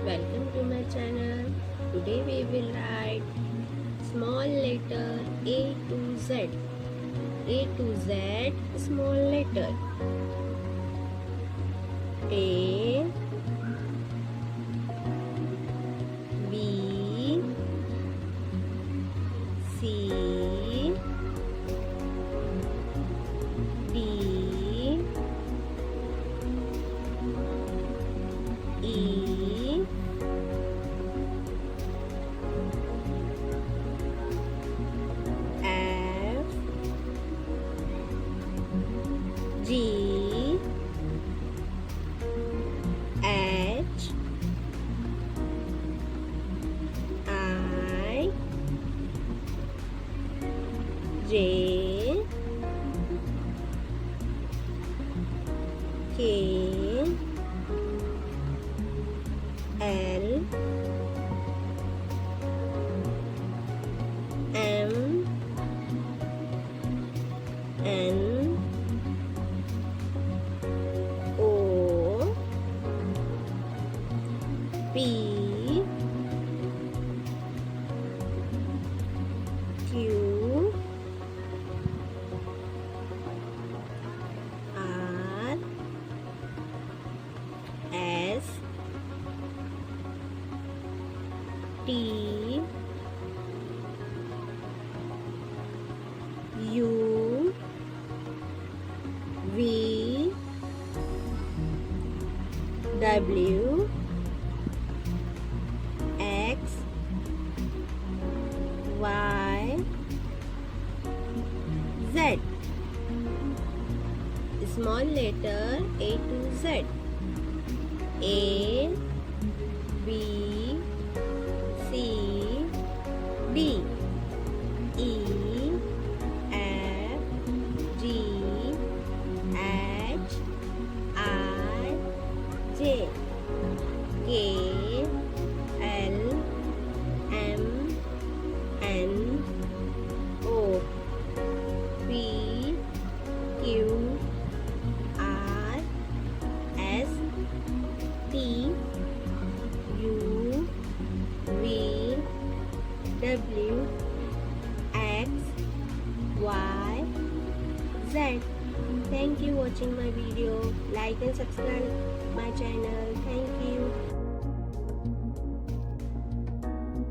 Welcome to my channel. Today we will write small letter A to Z. A to Z small letter. A B C D E F G H I J K L M N O P Q R S T U V W X Y Z. Small letter A to Z. A B C D E F G H I J K L M N O P Q R S T U V W X Y Z. Thank you watching my video. Like and subscribe my channel. Thank you.